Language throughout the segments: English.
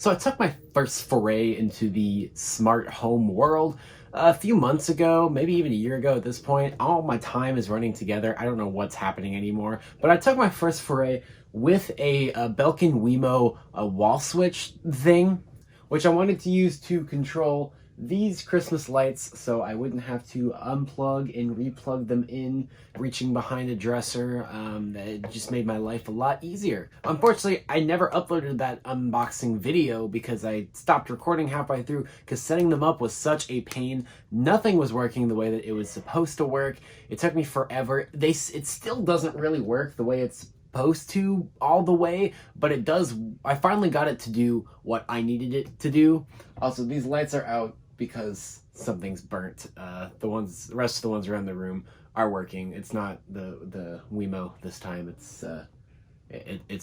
So I took my first foray into the smart home world a few months ago, maybe even a year ago at this point. All my time is running together. I don't know what's happening anymore, but I took my first foray with a Belkin Wemo wall switch thing, which I wanted to use to control these Christmas lights so I wouldn't have to unplug and replug them in, reaching behind a dresser. It just made my life a lot easier. Unfortunately, I never uploaded that unboxing video because I stopped recording halfway through because setting them up was such a pain. Nothing was working the way that it was supposed to work. It took me forever. It still doesn't really work the way it's supposed to all the way, but it does. I finally got it to do what I needed it to do. Also, these lights are out because something's burnt. The rest of the ones around the room are working. It's not the Wemo this time. It's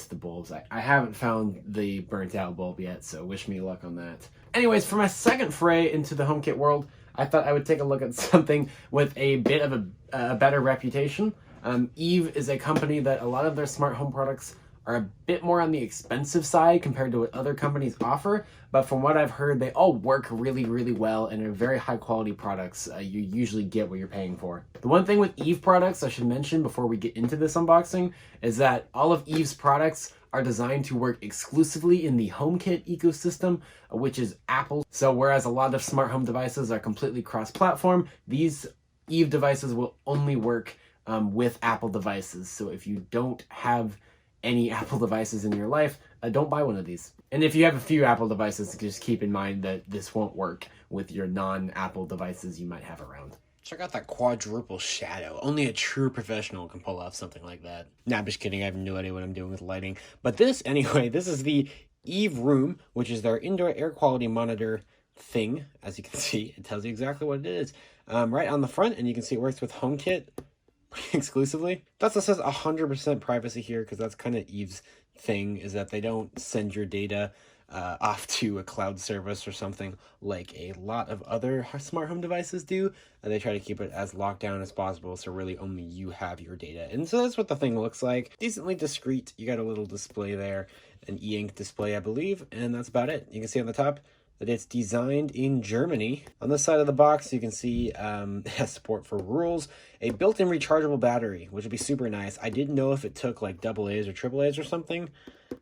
the bulbs. I haven't found the burnt out bulb yet, so wish me luck on that. Anyways, for my second foray into the HomeKit world, I thought I would take a look at something with a bit of a better reputation. Eve is a company that a lot of their smart home products are a bit more on the expensive side compared to what other companies offer, but from what I've heard, they all work really, really well and are very high quality products. You usually get what you're paying for. The one thing with Eve products I should mention before we get into this unboxing is that all of Eve's products are designed to work exclusively in the HomeKit ecosystem, which is Apple. So whereas a lot of smart home devices are completely cross-platform, these Eve devices will only work with Apple devices. So if you don't have any Apple devices in your life, don't buy one of these. And if you have a few Apple devices, just keep in mind that this won't work with your non-Apple devices you might have around. Check out that quadruple shadow. Only a true professional can pull off something like that. Nah, I'm just kidding. I have no idea what I'm doing with lighting. But this is the Eve Room, which is their indoor air quality monitor thing. As you can see, it tells you exactly what it is. Right on the front, and you can see it works with HomeKit exclusively. That's what says 100% privacy here, because that's kind of Eve's thing, is that they don't send your data off to a cloud service or something like a lot of other smart home devices do. And they try to keep it as locked down as possible, so really only you have your data. And so that's what the thing looks like. Decently discreet. You got a little display there, an e-ink display, I believe, and that's about it. You can see on the top that it's designed in Germany. On this side of the box, you can see it has support for rules, a built-in rechargeable battery, which would be super nice. I didn't know if it took like AA's or AAA's or something,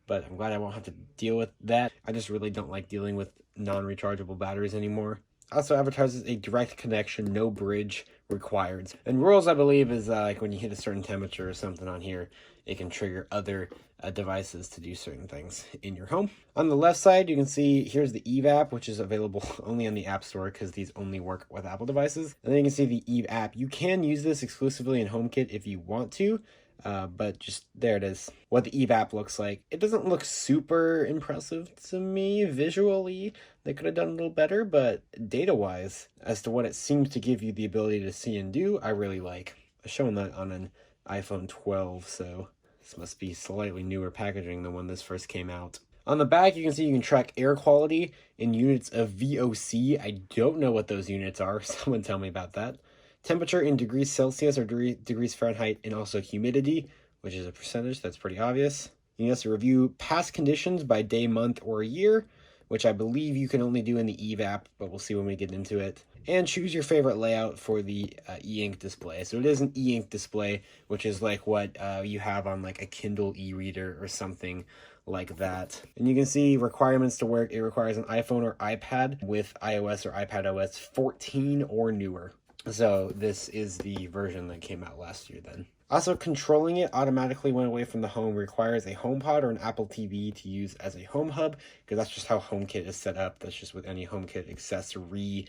but I'm glad I won't have to deal with that. I just really don't like dealing with non-rechargeable batteries anymore. Also advertises a direct connection, no bridge required. And rules, I believe, is like when you hit a certain temperature or something on here, it can trigger other devices to do certain things in your home. On the left side, you can see here's the Eve app, which is available only on the App Store because these only work with Apple devices. And then you can see the Eve app. You can use this exclusively in HomeKit if you want to. But just there it is, what the Eve app looks like. It doesn't look super impressive to me visually. They could have done a little better, but data-wise, as to what it seems to give you the ability to see and do, I really like. I'm showing that on an iPhone 12, so this must be slightly newer packaging than when this first came out. On the back, you can see you can track air quality in units of VOC. I don't know what those units are. Someone tell me about that. Temperature in degrees Celsius or degrees Fahrenheit, and also humidity, which is a percentage. That's pretty obvious. You can also review past conditions by day, month, or year, which I believe you can only do in the Eve app, but we'll see when we get into it. And choose your favorite layout for the e-ink display. So it is an e-ink display, which is like what you have on like a Kindle e-reader or something like that. And you can see requirements to work. It requires an iPhone or iPad with iOS or iPadOS 14 or newer. So this is the version that came out last year then. Also, controlling it automatically when away from the home requires a HomePod or an Apple TV to use as a home hub, because that's just how HomeKit is set up. That's just with any HomeKit accessory.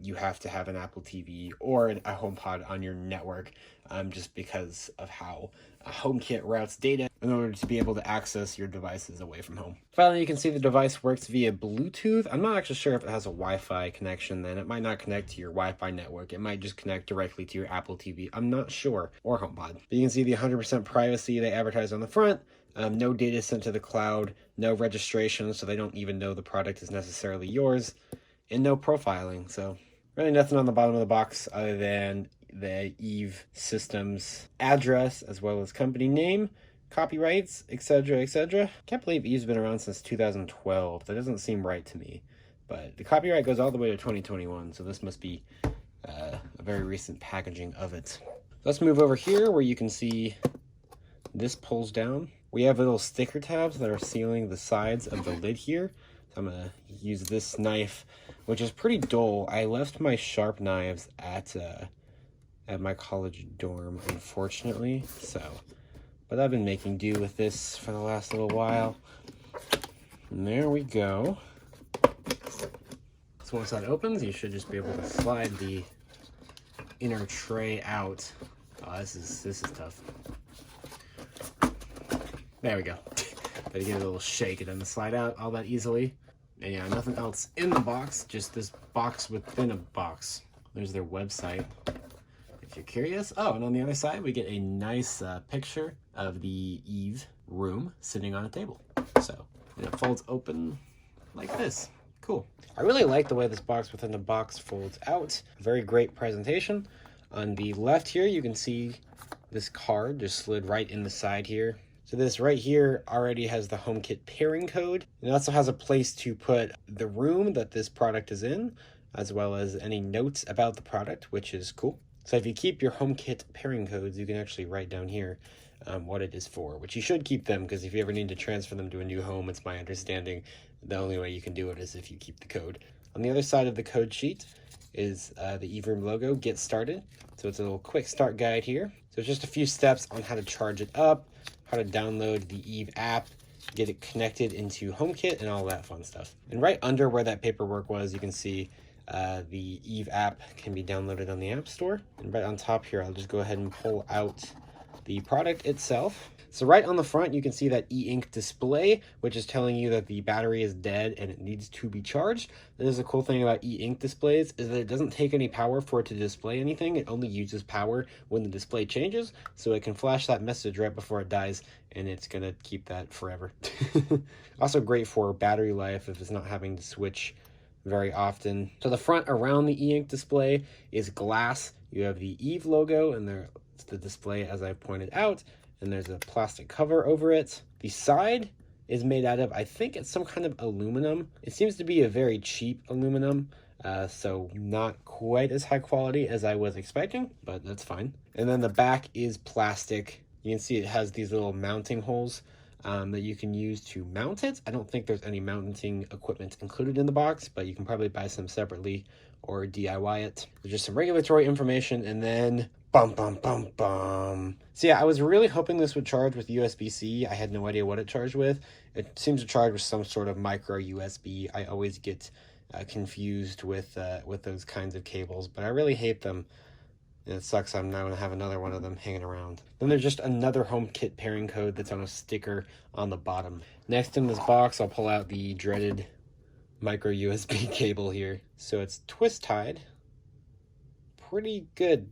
You have to have an Apple TV or a HomePod on your network, just because of how HomeKit routes data in order to be able to access your devices away from home. Finally, you can see the device works via Bluetooth. I'm not actually sure if it has a Wi-Fi connection then. It might not connect to your Wi-Fi network. It might just connect directly to your Apple TV. I'm not sure. Or HomePod. But you can see the 100% privacy they advertise on the front. No data sent to the cloud. No registration, so they don't even know the product is necessarily yours. And no profiling. So really nothing on the bottom of the box other than the Eve Systems address as well as company name, copyrights, etc., etc. Can't believe Eve's been around since 2012. That doesn't seem right to me. But the copyright goes all the way to 2021, so this must be a very recent packaging of it. Let's move over here where you can see this pulls down. We have little sticker tabs that are sealing the sides of the lid here. So I'm gonna use this knife, which is pretty dull. I left my sharp knives at my college dorm, unfortunately. But I've been making do with this for the last little while. And there we go. So once that opens, you should just be able to slide the inner tray out. Oh, this is tough. There we go. Gotta give it a little shake and then slide out all that easily. And yeah, nothing else in the box, just this box within a box. There's their website, if you're curious. Oh, and on the other side, we get a nice picture of the Eve room sitting on a table. So it folds open like this. Cool. I really like the way this box within the box folds out. Very great presentation. On the left here, you can see this card just slid right in the side here. So this right here already has the HomeKit pairing code. It also has a place to put the room that this product is in, as well as any notes about the product, which is cool. So if you keep your HomeKit pairing codes, you can actually write down here what it is for, which you should keep them, because if you ever need to transfer them to a new home, it's my understanding the only way you can do it is if you keep the code. On the other side of the code sheet is the Eve Room logo, Get Started. So it's a little quick start guide here. So it's just a few steps on how to charge it up, how to download the Eve app, get it connected into HomeKit, and all that fun stuff. And right under where that paperwork was, you can see the Eve app can be downloaded on the App Store. And right on top here, I'll just go ahead and pull out the product itself. So right on the front, you can see that e-ink display, which is telling you that the battery is dead and it needs to be charged. This is a cool thing about e-ink displays, is that it doesn't take any power for it to display anything. It only uses power when the display changes, so it can flash that message right before it dies, and it's gonna keep that forever. Also great for battery life if it's not having to switch very often. So the front around the e-ink display is glass. You have the Eve logo, and there's the display as I pointed out, and there's a plastic cover over it. The side is made out of, I think it's some kind of aluminum. It seems to be a very cheap aluminum, so not quite as high quality as I was expecting, but that's fine. And then the back is plastic. You can see it has these little mounting holes that you can use to mount it. I don't think there's any mounting equipment included in the box, but you can probably buy some separately or DIY it. There's just some regulatory information, and then bum, bum, bum, bum. So yeah, I was really hoping this would charge with USB-C. I had no idea what it charged with. It seems to charge with some sort of micro USB. I always get confused with those kinds of cables, but I really hate them. And it sucks I'm now going to have another one of them hanging around. Then there's just another HomeKit pairing code that's on a sticker on the bottom. Next in this box, I'll pull out the dreaded micro USB cable here. So it's twist tied. Pretty good.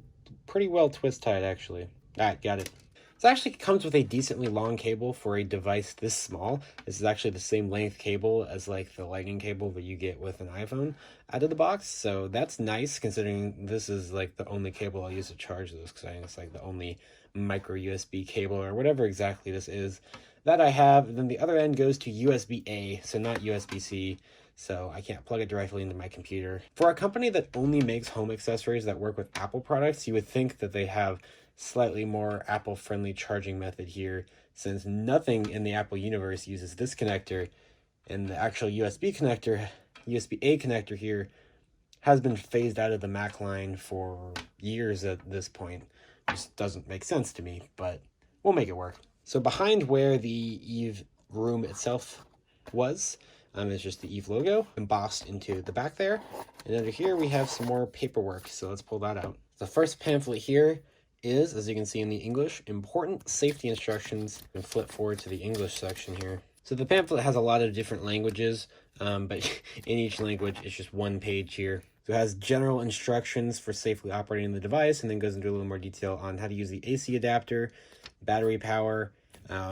Pretty well twist tied, actually. All right, got it. This actually comes with a decently long cable for a device this small. This is actually the same length cable as like the lightning cable that you get with an iPhone out of the box. So that's nice, considering this is like the only cable I'll use to charge this, because I think it's like the only micro USB cable or whatever exactly this is that I have. And then the other end goes to USB-A, so not USB-C. So I can't plug it directly into my computer. For a company that only makes home accessories that work with Apple products, you would think that they have slightly more Apple-friendly charging method here, since nothing in the Apple universe uses this connector, and the actual USB connector, USB-A connector here, has been phased out of the Mac line for years at this point. Just doesn't make sense to me, but we'll make it work. So behind where the Eve room itself was, is just the Eve logo embossed into the back there. And under here we have some more paperwork, so let's pull that out. The first pamphlet here is, as you can see in the English, important safety instructions, and flip forward to the English section here. So the pamphlet has a lot of different languages, but in each language it's just one page here. So it has general instructions for safely operating the device, and then goes into a little more detail on how to use the AC adapter, battery power,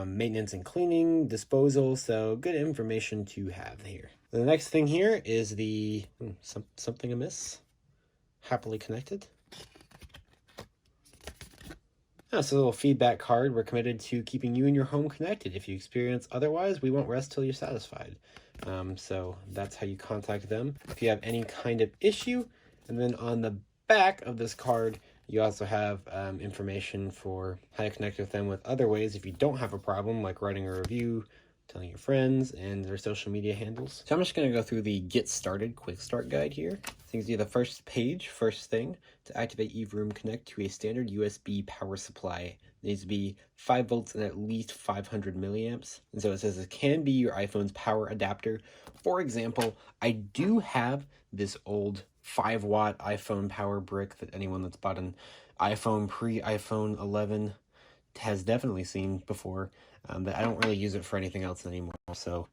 maintenance and cleaning, disposal. So good information to have here. The next thing here is the something amiss, happily connected. That's a little feedback card. We're committed to keeping you and your home connected. If you experience otherwise, we won't rest till you're satisfied. So that's how you contact them if you have any kind of issue. And then on the back of this card, you also have information for how to connect with them with other ways if you don't have a problem, like writing a review, telling your friends, and their social media handles. So I'm just going to go through the Get Started Quick Start Guide here. So you can see the first page, first thing, to activate Eve Room, connect to a standard USB power supply. It needs to be 5 volts and at least 500 milliamps. And so it says it can be your iPhone's power adapter. For example, I do have this old 5-watt iPhone power brick that anyone that's bought an iPhone pre-iPhone 11 has definitely seen before, but I don't really use it for anything else anymore. So,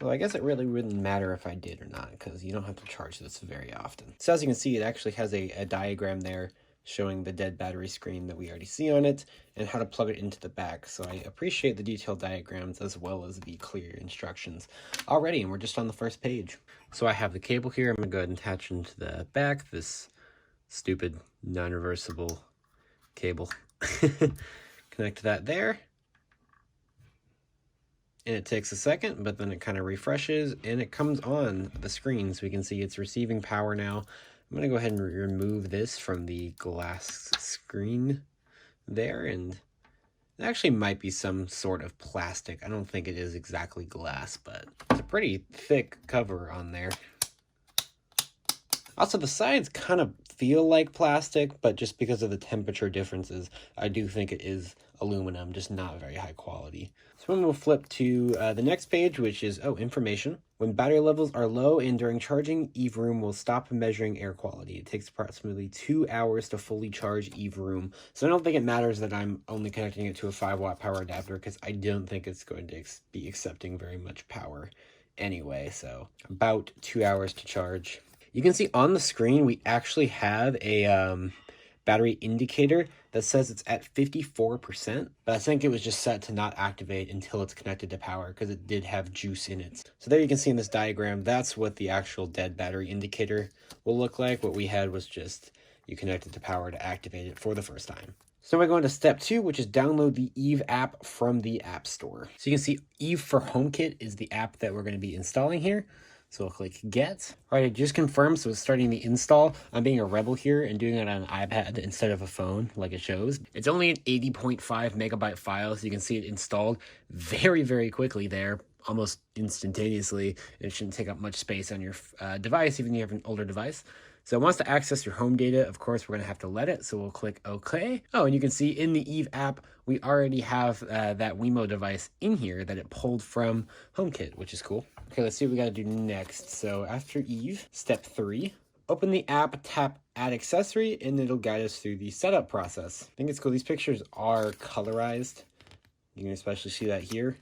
well, I guess it really wouldn't matter if I did or not, because you don't have to charge this very often. So as you can see, it actually has a diagram there showing the dead battery screen that we already see on it and how to plug it into the back. So I appreciate the detailed diagrams as well as the clear instructions already, and we're just on the first page. So I have the cable here. I'm going to go ahead and attach into the back this stupid non-reversible cable. Connect that there. And it takes a second, but then it kind of refreshes and it comes on the screen so we can see it's receiving power now. I'm going to go ahead and remove this from the glass screen there, and it actually might be some sort of plastic. I don't think it is exactly glass, but it's a pretty thick cover on there. Also, the sides kind of feel like plastic, but just because of the temperature differences, I do think it is aluminum, just not very high quality. So then we'll flip to the next page, which is, information. When battery levels are low and during charging, Eve Room will stop measuring air quality. It takes approximately 2 hours to fully charge Eve Room. So I don't think it matters that I'm only connecting it to a 5-watt power adapter, because I don't think it's going to be accepting very much power anyway. So about 2 hours to charge. You can see on the screen, we actually have a battery indicator that says it's at 54%, but I think it was just set to not activate until it's connected to power because it did have juice in it. So there you can see in this diagram, that's what the actual dead battery indicator will look like. What we had was just you connect it to power to activate it for the first time. So we're going to step 2, which is download the Eve app from the App Store. So you can see Eve for HomeKit is the app that we're going to be installing here. So we'll click Get. All right, it just confirmed, so it's starting the install. I'm being a rebel here and doing it on an iPad instead of a phone, like it shows. It's only an 80.5 megabyte file, so you can see it installed very, very quickly there, almost instantaneously. It shouldn't take up much space on your device, even if you have an older device. So it wants to access your home data. Of course, we're going to have to let it, so we'll click OK. Oh, and you can see in the Eve app, we already have that Wemo device in here that it pulled from HomeKit, which is cool. Okay, let's see what we got to do next. So after Eve, step 3, open the app, tap Add Accessory, and it'll guide us through the setup process. I think it's cool. These pictures are colorized. You can especially see that here,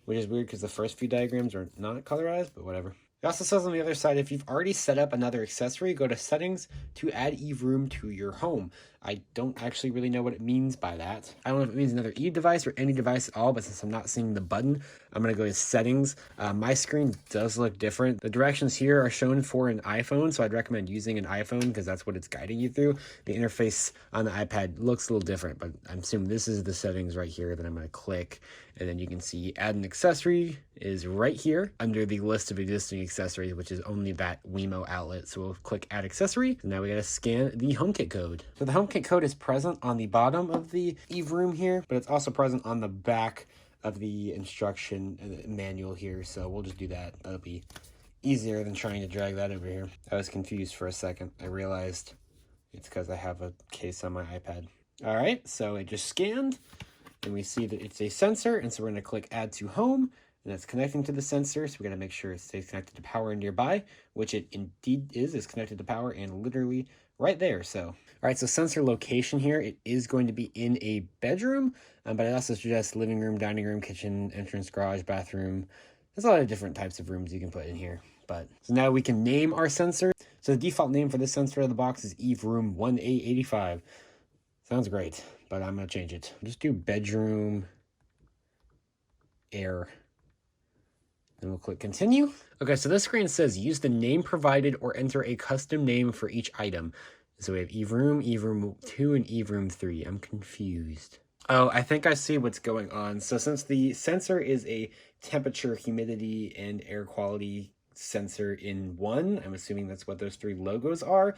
which is weird because the first few diagrams are not colorized, but whatever. It also says on the other side, if you've already set up another accessory, go to Settings to add Eve Room to your home. I don't actually really know what it means by that. I don't know if it means another Eve device or any device at all, but since I'm not seeing the button, I'm going to go to Settings. My screen does look different. The directions here are shown for an iPhone, so I'd recommend using an iPhone because that's what it's guiding you through. The interface on the iPad looks a little different, but I'm assuming this is the settings right here that I'm going to click, and then you can see Add an Accessory is right here under the list of existing accessories, which is only that Wemo outlet. So we'll click Add Accessory, and now we got to scan the HomeKit code. So the HomeKit code is present on the bottom of the Eve Room here, but it's also present on the back of the instruction manual here. So we'll just do that. That'll be easier than trying to drag that over here. I was confused for a second. I realized it's because I have a case on my iPad. All right, so it just scanned, and we see that it's a sensor, and so we're going to click Add to Home, and it's connecting to the sensor, so we got to make sure it stays connected to power nearby, which it indeed is connected to power and literally right there. So, all right, so sensor location here, it is going to be in a bedroom, but it also suggests living room, dining room, kitchen, entrance, garage, bathroom. There's a lot of different types of rooms you can put in here. But so now we can name our sensor. So the default name for this sensor in the box is Eve Room 1885. Sounds great, but I'm going to change it. Just do bedroom air. Then we'll click continue. Okay, so this screen says use the name provided or enter a custom name for each item. So we have Eve Room 2, and Eve Room 3. I'm confused. Oh, I think I see what's going on. So since the sensor is a temperature, humidity, and air quality sensor in one, I'm assuming that's what those three logos are.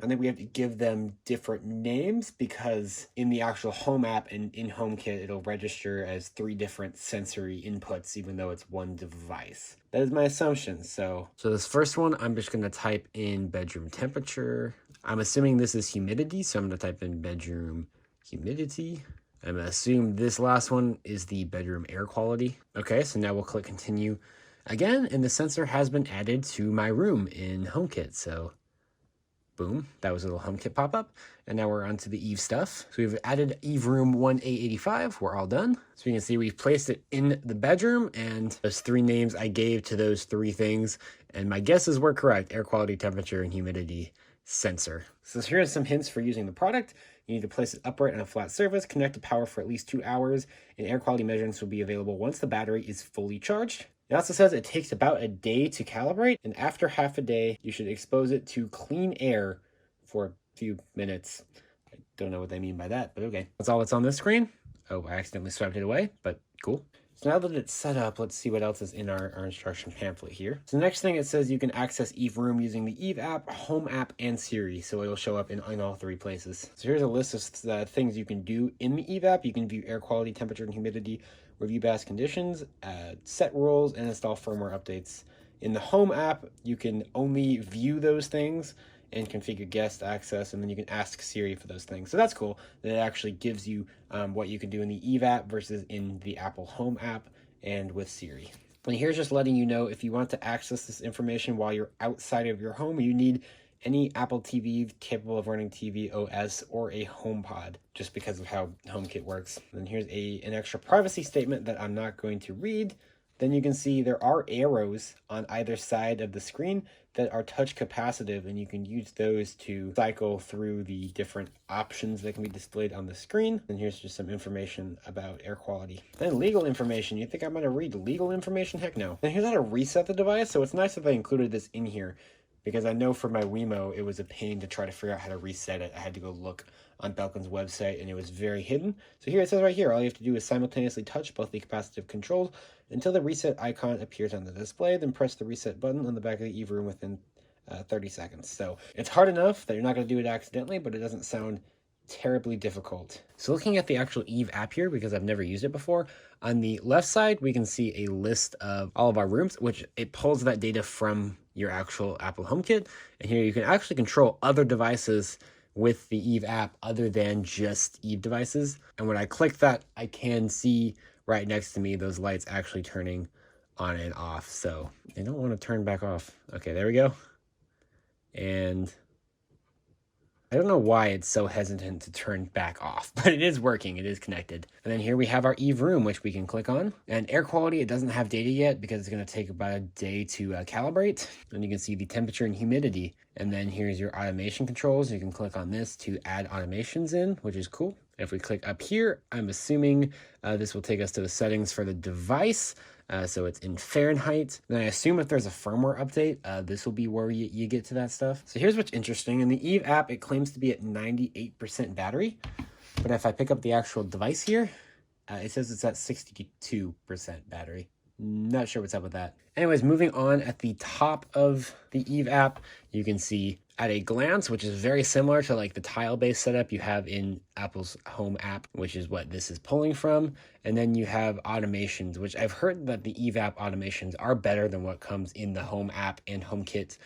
And then we have to give them different names because in the actual Home app and in HomeKit, it'll register as three different sensory inputs, even though it's one device. That is my assumption. So this first one, I'm just going to type in bedroom temperature. I'm assuming this is humidity, so I'm going to type in bedroom humidity. I'm going to assume this last one is the bedroom air quality. Okay, so now we'll click continue again, and the sensor has been added to my room in HomeKit. So boom, that was a little HomeKit pop-up. And now we're on to the Eve stuff. So we've added Eve Room 1A85. We're all done. So you can see we've placed it in the bedroom, and those three names I gave to those three things. And my guesses were correct: air quality, temperature, and humidity sensor. So here are some hints for using the product. You need to place it upright on a flat surface, connect to power for at least 2 hours, and air quality measurements will be available once the battery is fully charged. It also says it takes about a day to calibrate, and after half a day, you should expose it to clean air for a few minutes. I don't know what they mean by that, but okay. That's all that's on this screen. Oh, I accidentally swiped it away, but cool. So now that it's set up, let's see what else is in our instruction pamphlet here. So the next thing, it says you can access Eve Room using the Eve app, Home app, and Siri. So it'll show up in all three places. So here's a list of things you can do in the Eve app. You can view air quality, temperature, and humidity, review past conditions, set rules, and install firmware updates. In the Home app, you can only view those things and configure guest access, and then you can ask Siri for those things. So that's cool that it actually gives you what you can do in the Eve app versus in the Apple Home app and with Siri. And here's just letting you know if you want to access this information while you're outside of your home, you need any Apple TV capable of running TV OS or a HomePod, just because of how HomeKit works. And here's an extra privacy statement that I'm not going to read. Then you can see there are arrows on either side of the screen that are touch capacitive, and you can use those to cycle through the different options that can be displayed on the screen. And here's just some information about air quality. Then legal information. You think I'm going to read legal information? Heck no. And here's how to reset the device. So it's nice that they included this in here, because I know for my Wemo, it was a pain to try to figure out how to reset it. I had to go look on Belkin's website, and it was very hidden. So here it says right here, all you have to do is simultaneously touch both the capacitive controls until the reset icon appears on the display, then press the reset button on the back of the Eve Room within 30 seconds. So it's hard enough that you're not going to do it accidentally, but it doesn't sound terribly difficult. So looking at the actual Eve app here, because I've never used it before, on the left side, we can see a list of all of our rooms, which it pulls that data from your actual Apple HomeKit. And here you can actually control other devices with the Eve app other than just Eve devices. And when I click that, I can see right next to me those lights actually turning on and off. So they don't want to turn back off. Okay, there we go. And I don't know why it's so hesitant to turn back off, but it is working. It is connected. And then here we have our Eve Room, which we can click on. And air quality, it doesn't have data yet because it's going to take about a day to calibrate. And you can see the temperature and humidity. And then here's your automation controls. You can click on this to add automations in, which is cool. If we click up here, I'm assuming this will take us to the settings for the device. So it's in Fahrenheit. Then I assume if there's a firmware update, this will be where you get to that stuff. So here's what's interesting. In the Eve app, it claims to be at 98% battery. But if I pick up the actual device here, it says it's at 62% battery. Not sure what's up with that. Anyways, moving on, at the top of the Eve app, you can see at a glance, which is very similar to like the tile-based setup you have in Apple's Home app, which is what this is pulling from. And then you have automations, which I've heard that the Eve app automations are better than what comes in the Home app and HomeKit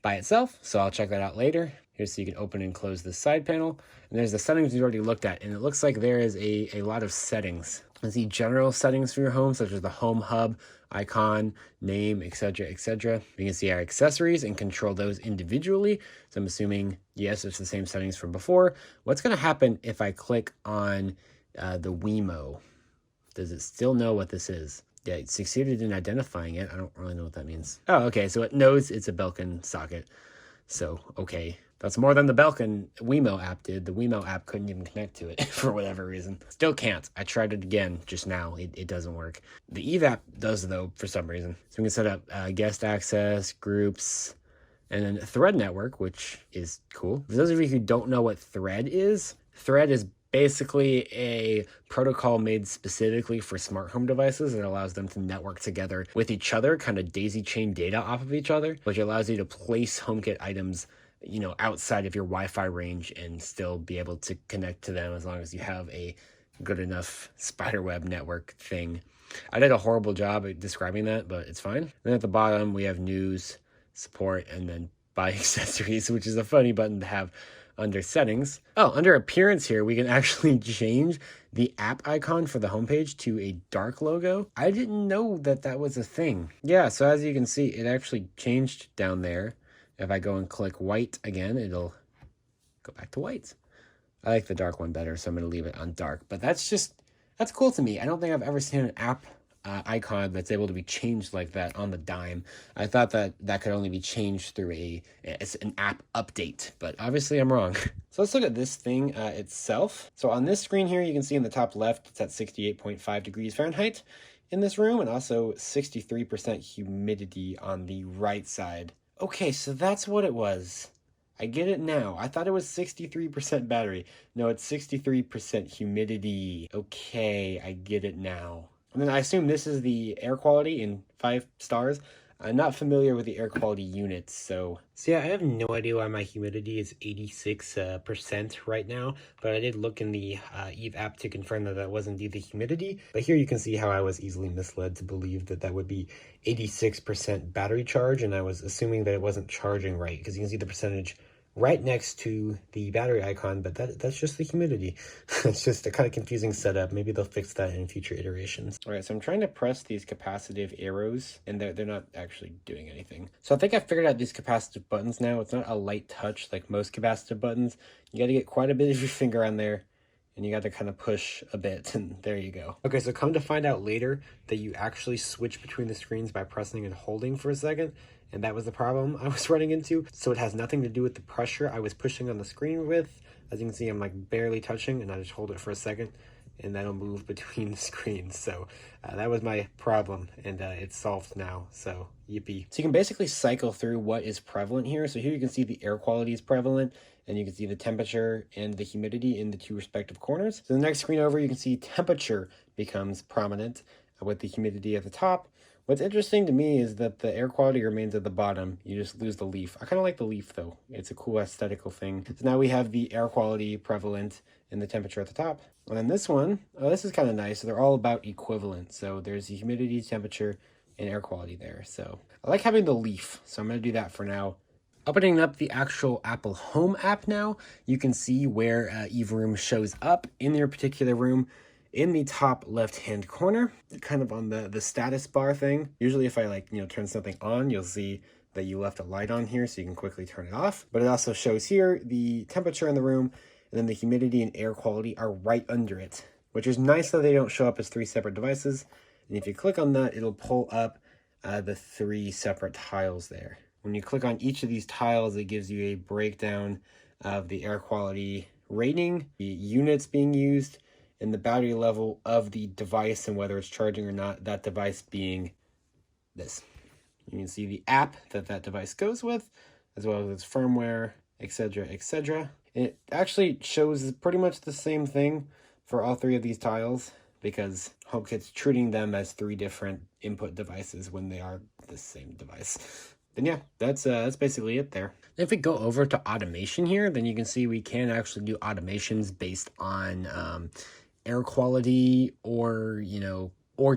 by itself. So I'll check that out later. Here's so you can open and close the side panel. And there's the settings we've already looked at. And it looks like there is a lot of settings. There's the general settings for your home, such as the home hub, icon, name, etc., etc. You can see our accessories and control those individually. So I'm assuming, yes, it's the same settings from before. What's going to happen if I click on the Wemo? Does it still know what this is? Yeah, it succeeded in identifying it. I don't really know what that means. Oh, okay, so it knows it's a Belkin socket. So, okay. That's more than the Belkin Wemo app did. The Wemo app couldn't even connect to it for whatever reason. Still can't. I tried it again just now. It doesn't work. The Eve app does, though, for some reason. So we can set up guest access, groups, And then Thread Network, which is cool. For those of you who don't know what Thread is basically a protocol made specifically for smart home devices. It allows them to network together with each other, kind of daisy chain data off of each other, which allows you to place HomeKit items, you know, outside of your Wi-Fi range and still be able to connect to them as long as you have a good enough spiderweb network thing. I did a horrible job at describing that, but it's fine. Then at the bottom, we have news, support, and then buy accessories, which is a funny button to have under settings. Oh, under appearance here, we can actually change the app icon for the homepage to a dark logo. I didn't know that that was a thing. Yeah, so as you can see, it actually changed down there. If I go and click white again, it'll go back to white. I like the dark one better, so I'm going to leave it on dark. But that's cool to me. I don't think I've ever seen an app icon that's able to be changed like that on the dime. I thought that that could only be changed through an app update, but obviously I'm wrong. So let's look at this thing itself. So on this screen here, you can see in the top left, it's at 68.5 degrees Fahrenheit in this room, and also 63% humidity on the right side. Okay, so that's what it was. I get it now. I thought it was 63% battery. No, it's 63% humidity. Okay, I get it now. And then I assume this is the air quality in 5 stars. I'm not familiar with the air quality units, so yeah, I have no idea why my humidity is 86% right now, but I did look in the Eve app to confirm that that was indeed the humidity. But here you can see how I was easily misled to believe that that would be 86% battery charge, and I was assuming that it wasn't charging right, because you can see the percentage right next to the battery icon, but that's just the humidity. It's just a kind of confusing setup. Maybe they'll fix that in future iterations. All right, so I'm trying to press these capacitive arrows, and they're not actually doing anything. So I think I figured out these capacitive buttons now. It's not a light touch like most capacitive buttons. You got to get quite a bit of your finger on there, and you got to kind of push a bit, and there you go. Okay, so come to find out later that you actually switch between the screens by pressing and holding for a second, and that was the problem I was running into. So it has nothing to do with the pressure I was pushing on the screen with. As you can see, I'm like barely touching, and I just hold it for a second, and that'll move between the screens. So that was my problem, and it's solved now, so yippee. So you can basically cycle through what is prevalent here. So here you can see the air quality is prevalent, and you can see the temperature and the humidity in the 2 respective corners. So the next screen over, you can see temperature becomes prominent with the humidity at the top. What's interesting to me is that the air quality remains at the bottom. You just lose the leaf. I kind of like the leaf though. It's a cool aesthetical thing. So now we have the air quality prevalent and the temperature at the top. And then this one, oh, this is kind of nice. They're all about equivalent. So there's the humidity, temperature, and air quality there. So I like having the leaf. So I'm going to do that for now. Opening up the actual Apple Home app now, you can see where Eve Room shows up in your particular room. In the top left-hand corner, kind of on the status bar thing. Usually if I turn something on, you'll see that you left a light on here so you can quickly turn it off. But it also shows here the temperature in the room, and then the humidity and air quality are right under it, which is nice that they don't show up as 3 separate devices. And if you click on that, it'll pull up the 3 separate tiles there. When you click on each of these tiles, it gives you a breakdown of the air quality rating, the units being used, and the battery level of the device and whether it's charging or not, that device being this. You can see the app that device goes with, as well as its firmware, etc., etc. And it actually shows pretty much the same thing for all 3 of these tiles, because HomeKit's treating them as 3 different input devices when they are the same device. Then yeah, that's basically it there. If we go over to automation here, then you can see we can actually do automations based on air quality or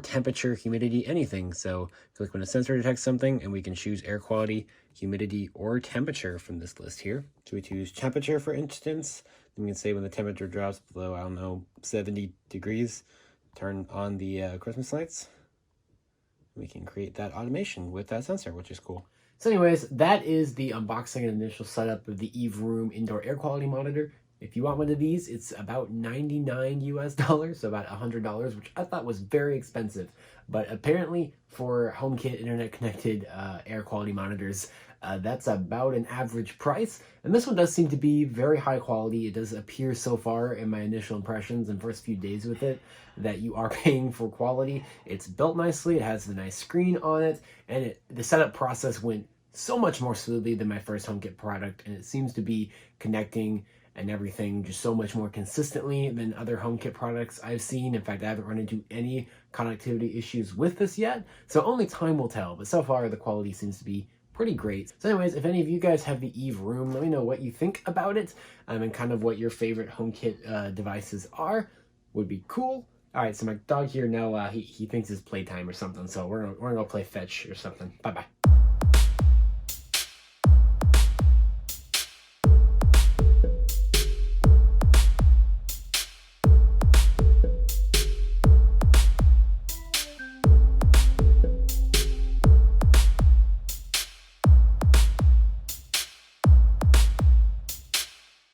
temperature, humidity, anything. So click when a sensor detects something, and we can choose air quality, humidity, or temperature from this list here. So we choose temperature, for instance. Then we can say when the temperature drops below, I don't know, 70 degrees, turn on the Christmas lights. We can create that automation with that sensor, which is cool. So anyways, that is the unboxing and initial setup of the Eve Room indoor air quality monitor. If you want one of these, it's about $99 US, so about $100, which I thought was very expensive. But apparently for HomeKit internet connected air quality monitors, that's about an average price. And this one does seem to be very high quality. It does appear so far in my initial impressions and first few days with it that you are paying for quality. It's built nicely. It has a nice screen on it, and the setup process went so much more smoothly than my first HomeKit product, and it seems to be connecting and everything just so much more consistently than other HomeKit products I've seen. In fact, I haven't run into any connectivity issues with this yet, so only time will tell, but so far the quality seems to be pretty great. So anyways, if any of you guys have the Eve Room, let me know what you think about it, and kind of what your favorite HomeKit devices are. Would be cool. All right, so my dog here now, he thinks it's playtime or something, so we're gonna go play fetch or something. Bye-bye.